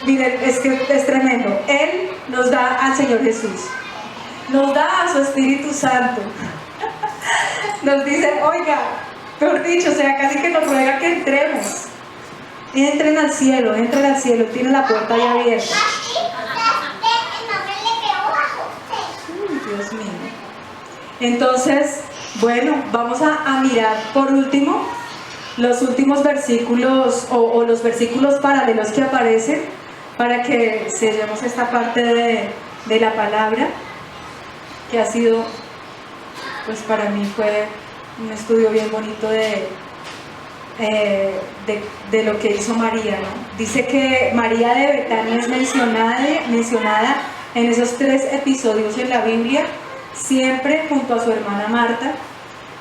mire, es que es tremendo, Él nos da al Señor Jesús. Nos da a su Espíritu Santo. Nos dice, oiga, peor dicho, o sea, casi que nos ruega que entremos. Entren al cielo, tiene la puerta ya abierta. Dios mío. Entonces, bueno, vamos a mirar por último los últimos versículos o los versículos paralelos que aparecen para que sellemos esta parte de la palabra, que ha sido, pues para mí fue un estudio bien bonito de lo que hizo María, ¿no? Dice que María de Betania es mencionada en esos 3 episodios en la Biblia, siempre junto a su hermana Marta.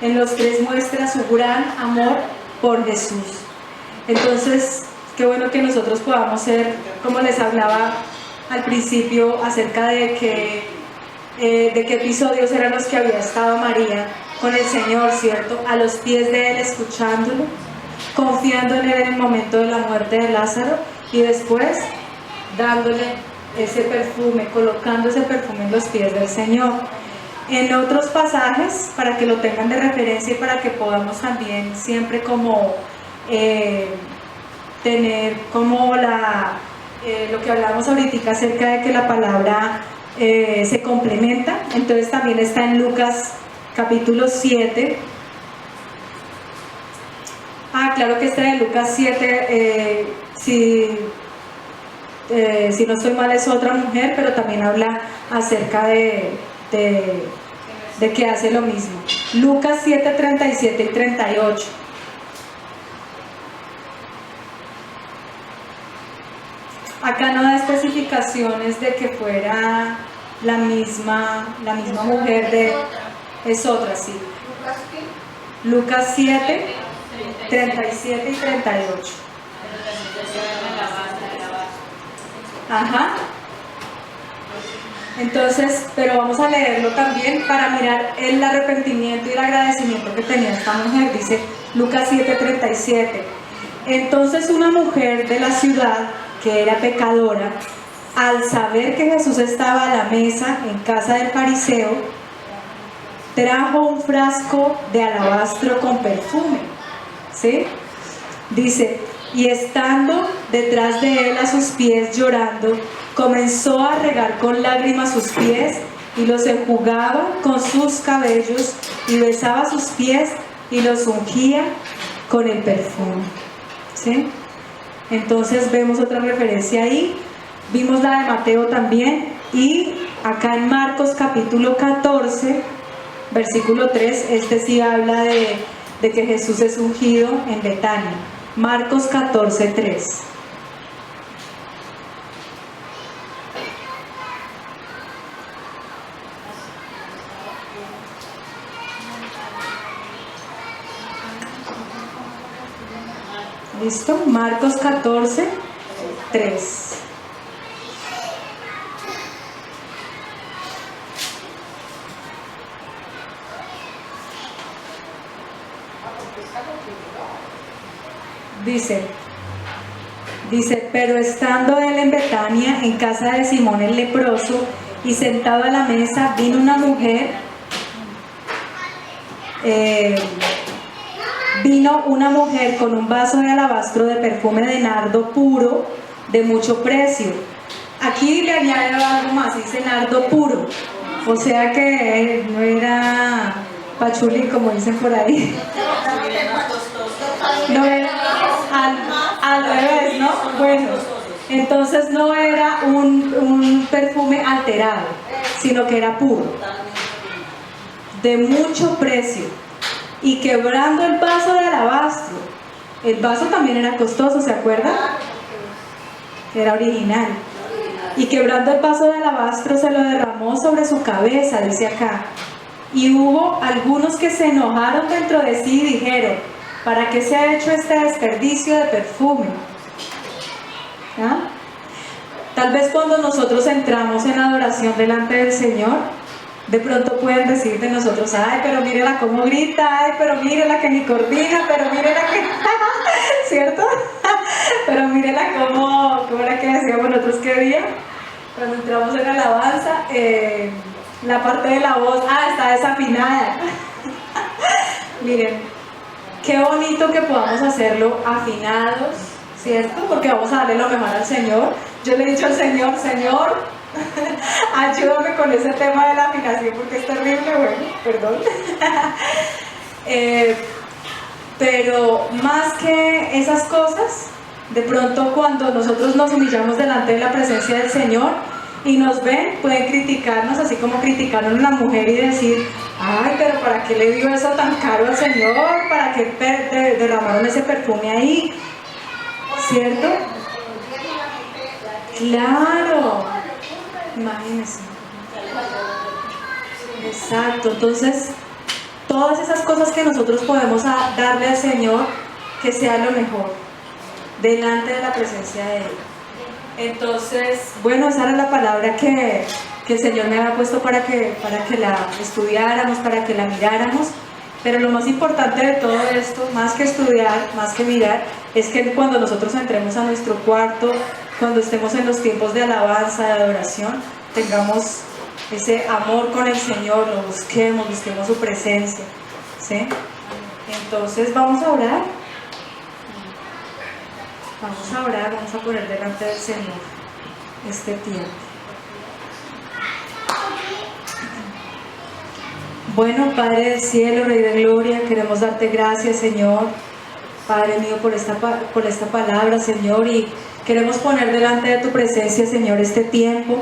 En los 3 muestra su gran amor por Jesús. Entonces, qué bueno que nosotros podamos ser, como les hablaba al principio, acerca de qué episodios eran los que había estado María con el Señor, ¿cierto? A los pies de Él, escuchándolo, confiando en Él en el momento de la muerte de Lázaro, y después dándole ese perfume, colocando ese perfume en los pies del Señor. En otros pasajes, para que lo tengan de referencia y para que podamos también siempre como tener como lo que hablamos ahorita acerca de que la palabra se complementa. Entonces también está en Lucas capítulo 7. Claro que este de Lucas 7, si no estoy mal es otra mujer, pero también habla acerca de que hace lo mismo. Lucas 7, 37 y 38. Acá no da especificaciones de que fuera la misma mujer es otra, sí. Lucas 7, 37 y 38. Ajá. Entonces, pero vamos a leerlo también para mirar el arrepentimiento y el agradecimiento que tenía esta mujer. Dice Lucas 7:37. Entonces una mujer de la ciudad, que era pecadora, al saber que Jesús estaba a la mesa en casa del fariseo, trajo un frasco de alabastro con perfume. ¿Sí? Dice, y estando detrás de él a sus pies llorando, comenzó a regar con lágrimas sus pies y los enjugaba con sus cabellos y besaba sus pies y los ungía con el perfume. ¿Sí? Entonces vemos otra referencia ahí, vimos la de Mateo también, y acá en Marcos capítulo 14, versículo 3, sí habla de que Jesús es ungido en Betania. Marcos 14, 3. ¿Listo? Marcos 14, 3. Dice, pero estando él en Betania, en casa de Simón el leproso, y sentado a la mesa, vino una mujer, con un vaso de alabastro de perfume de nardo puro, de mucho precio. Aquí le añade algo más, dice nardo puro, o sea que no era pachuli como dicen por ahí. No era al revés, ¿no? Bueno, entonces no era un perfume alterado, sino que era puro, de mucho precio. Y quebrando el vaso de alabastro, el vaso también era costoso, ¿se acuerdan? Era original. Y quebrando el vaso de alabastro se lo derramó sobre su cabeza, dice acá. Y hubo algunos que se enojaron dentro de sí y dijeron, ¿para qué se ha hecho este desperdicio de perfume? ¿Ah? Tal vez cuando nosotros entramos en adoración delante del Señor, de pronto pueden decir de nosotros, ay, pero mírela cómo grita, ay, pero mírela que ni coordina, pero mírela que... ¿Cierto? Pero mírela cómo era que decíamos nosotros que día, cuando entramos en alabanza, la parte de la voz, está desafinada. Miren, qué bonito que podamos hacerlo afinados, ¿cierto? Porque vamos a darle lo mejor al Señor. Yo le he dicho al Señor, ayúdame con ese tema de la afinación porque es terrible, bueno, perdón. Pero más que esas cosas, de pronto cuando nosotros nos humillamos delante de la presencia del Señor y nos ven, pueden criticarnos así como criticaron a una mujer y decir, ay, pero ¿para qué le dio eso tan caro al Señor? ¿Para qué derramaron ese perfume ahí? ¿Cierto? Claro, imagínense. Exacto, entonces todas esas cosas que nosotros podemos darle al Señor, que sea lo mejor delante de la presencia de Él. Entonces, bueno, esa era la palabra que el Señor me había puesto para que la estudiáramos, para que la miráramos. Pero lo más importante de todo esto, más que estudiar, más que mirar, es que cuando nosotros entremos a nuestro cuarto, cuando estemos en los tiempos de alabanza, de adoración, tengamos ese amor con el Señor, lo busquemos su presencia, ¿sí? Entonces vamos a orar. Vamos a orar, vamos a poner delante del Señor este tiempo. Bueno, Padre del cielo, Rey de gloria, queremos darte gracias, Señor, Padre mío, por esta palabra, Señor, y queremos poner delante de tu presencia, Señor, este tiempo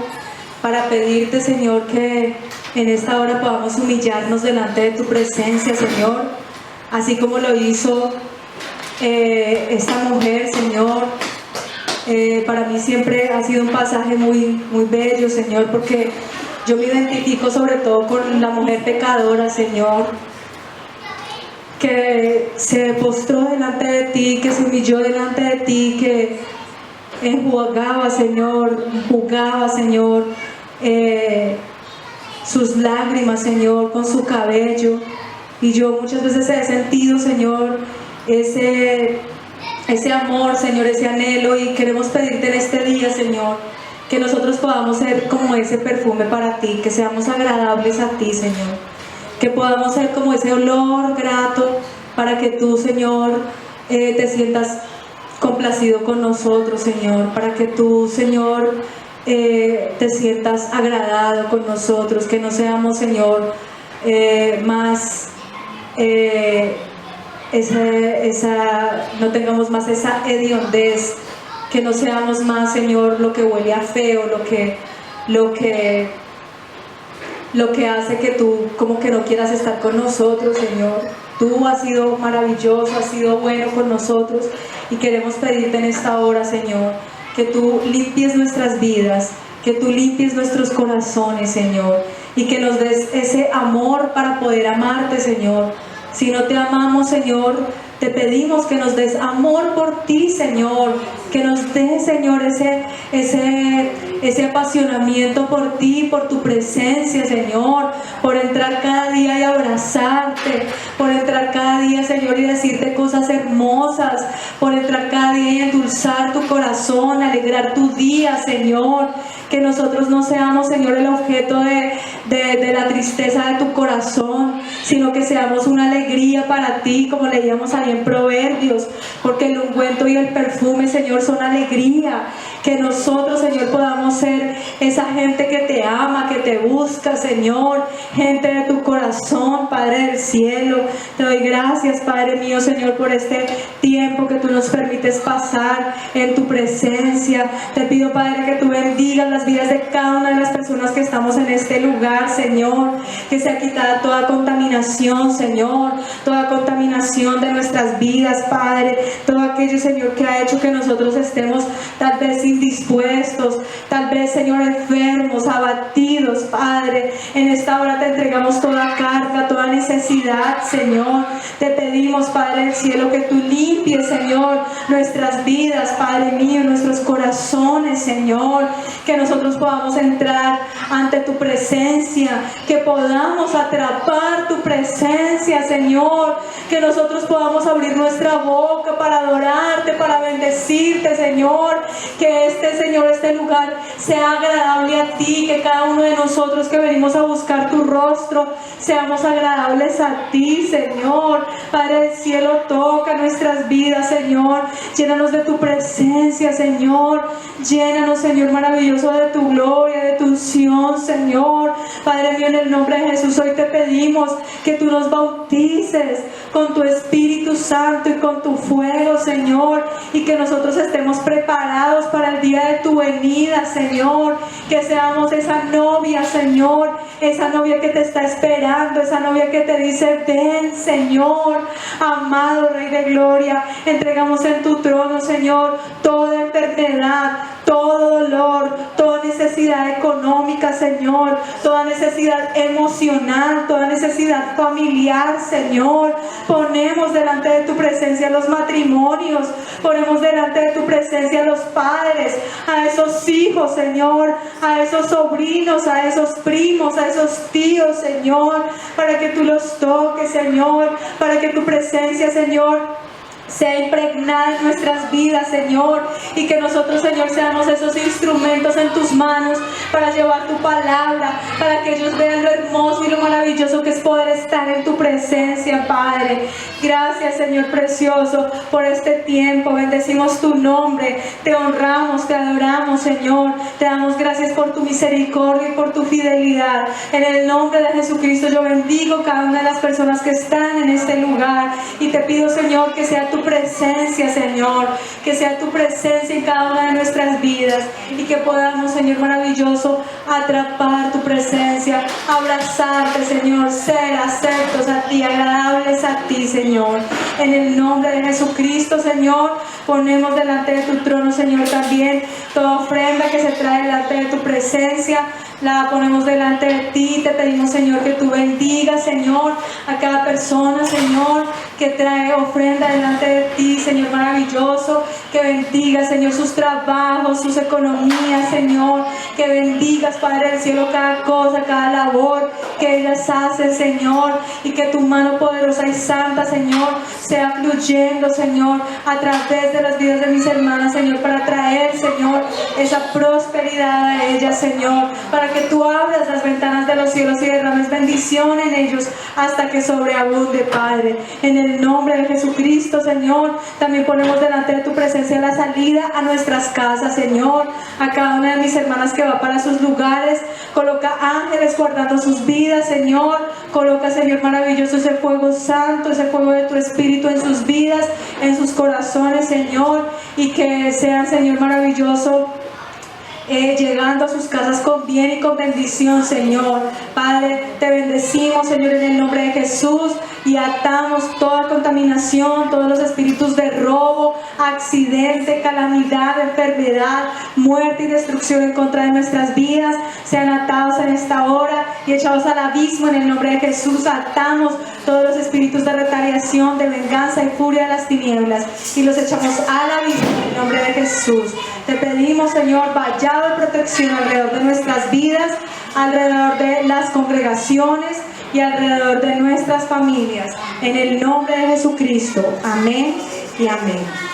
para pedirte, Señor, que en esta hora podamos humillarnos delante de tu presencia, Señor, así como lo hizo esta mujer, Señor. Para mí siempre ha sido un pasaje muy, muy bello, Señor, porque yo me identifico sobre todo con la mujer pecadora, Señor, que se postró delante de ti, que se humilló delante de ti, que jugaba, Señor, sus lágrimas, Señor, con su cabello. Y yo muchas veces he sentido, Señor, ese amor, Señor, ese anhelo, y queremos pedirte en este día, Señor, que nosotros podamos ser como ese perfume para ti, que seamos agradables a ti, Señor, que podamos ser como ese olor grato para que tú, Señor, te sientas complacido con nosotros, Señor, para que tú, Señor, te sientas agradado con nosotros, que no seamos, Señor, no tengamos más esa hediondez, que no seamos más, Señor, lo que huele a feo, lo que hace que tú como que no quieras estar con nosotros, Señor. Tú has sido maravilloso, has sido bueno con nosotros, y queremos pedirte en esta hora, Señor, que tú limpies nuestras vidas, que tú limpies nuestros corazones, Señor, y que nos des ese amor para poder amarte, Señor. Si no te amamos, Señor, te pedimos que nos des amor por ti, Señor, que nos des, Señor, ese apasionamiento por ti, por tu presencia, Señor, por entrar cada día y abrazarte, por entrar cada día, Señor, y decirte cosas hermosas, por entrar cada día y endulzar tu corazón, alegrar tu día, Señor. Que nosotros no seamos, Señor, el objeto de la tristeza de tu corazón, sino que seamos una alegría para ti, como leíamos ahí en Proverbios, porque el ungüento y el perfume, Señor, son alegría. Que nosotros, Señor, podamos ser esa gente que te ama, que te busca, Señor, gente de tu corazón, Padre del cielo. Te doy gracias, Padre mío, Señor, por este tiempo que tú nos permites pasar en tu presencia. Te pido, Padre, que tú bendigas las vidas de cada una de las personas que estamos en este lugar, Señor, que sea quitada toda contaminación, Señor, toda contaminación de nuestras vidas, Padre, todo aquello, Señor, que ha hecho que nosotros estemos tal vez indispuestos, tal vez, Señor, enfermos, abatidos, Padre. En esta hora te entregamos toda carga, toda necesidad, Señor. Te pedimos, Padre del cielo, que tú limpies, Señor, nuestras vidas, Padre mío, nuestros corazones, Señor, que nosotros podamos entrar ante tu presencia, que podamos atrapar tu presencia, Señor, que nosotros podamos abrir nuestra boca para adorarte, para bendecirte, Señor, que este lugar sea agradable a ti, que cada uno de nosotros que venimos a buscar tu rostro seamos agradables a ti, Señor. Padre del cielo, toca nuestras vidas, Señor, llénanos de tu presencia, Señor, llénanos, Señor maravilloso, de tu gloria, de tu unción, Señor. Padre mío, en el nombre de Jesús, hoy te pedimos que tú nos bautices con tu Espíritu Santo y con tu fuego, Señor, y que nosotros estemos preparados para el día de tu venida, Señor, que seamos esa novia, Señor, esa novia que te está esperando, esa novia que te dice: ven, Señor, amado Rey de gloria. Entregamos en tu trono, Señor, toda enfermedad, todo dolor, toda necesidad económica, Señor, toda necesidad emocional, toda necesidad familiar, Señor. Ponemos delante de tu presencia los matrimonios, ponemos delante de tu presencia los padres, a esos hijos, Señor, a esos sobrinos, a esos primos, a esos tíos, Señor, para que tú los toques, Señor, para que tu presencia, Señor, sea impregnada en nuestras vidas, Señor, y que nosotros, Señor, seamos esos instrumentos en tus manos para llevar tu palabra, para que ellos vean lo hermoso y lo maravilloso que es poder estar en tu presencia. presencia, Padre. Gracias, Señor precioso, por este tiempo. Bendecimos tu nombre, te honramos, te adoramos, Señor. Te damos gracias por tu misericordia y por tu fidelidad. En el nombre de Jesucristo yo bendigo cada una de las personas que están en este lugar y te pido, Señor, que sea tu presencia, Señor, que sea tu presencia en cada una de nuestras vidas y que podamos, Señor maravilloso, atrapar tu presencia, abrazarte, Señor, ser aceptos a ti, agradables a ti, Señor. En el nombre de Jesucristo, Señor, ponemos delante de tu trono, Señor, también toda ofrenda que se trae delante de tu presencia, la ponemos delante de ti. Te pedimos, Señor, que tú bendigas, Señor, a cada persona, Señor, que trae ofrenda delante de ti, Señor maravilloso, que bendiga, Señor, sus trabajos, sus economías, Señor, que bendigas, Padre del cielo, cada cosa, cada labor que ellas hacen, Señor, y que tu mano poderosa y santa, Señor, sea fluyendo, Señor, a través de las vidas de mis hermanas, Señor, para traer, Señor, esa prosperidad a ellas, Señor, para que tú abras las ventanas de los cielos y derrames bendición en ellos hasta que sobreabunde, Padre. En el nombre de Jesucristo, Señor, también ponemos delante de tu presencia la salida a nuestras casas, Señor, a cada una de mis hermanas que va para sus lugares. Coloca ángeles guardando sus vidas, Señor. Coloca, Señor maravilloso, ese fuego santo, ese fuego de tu Espíritu en sus vidas, en sus corazones, Señor, y que sean, Señor maravilloso, llegando a sus casas con bien y con bendición, Señor. Padre, te bendecimos, Señor, en el nombre de Jesús, y atamos toda contaminación, todos los espíritus de robo, accidente, calamidad, enfermedad, muerte y destrucción en contra de nuestras vidas. Sean atados en esta hora y echados al abismo en el nombre de Jesús. Atamos todos los espíritus de retaliación, de venganza y furia de las tinieblas y los echamos al abismo en el nombre de Jesús. Te pedimos, Señor, vallado de protección alrededor de nuestras vidas, alrededor de las congregaciones y alrededor de nuestras familias. En el nombre de Jesucristo. Amén y amén.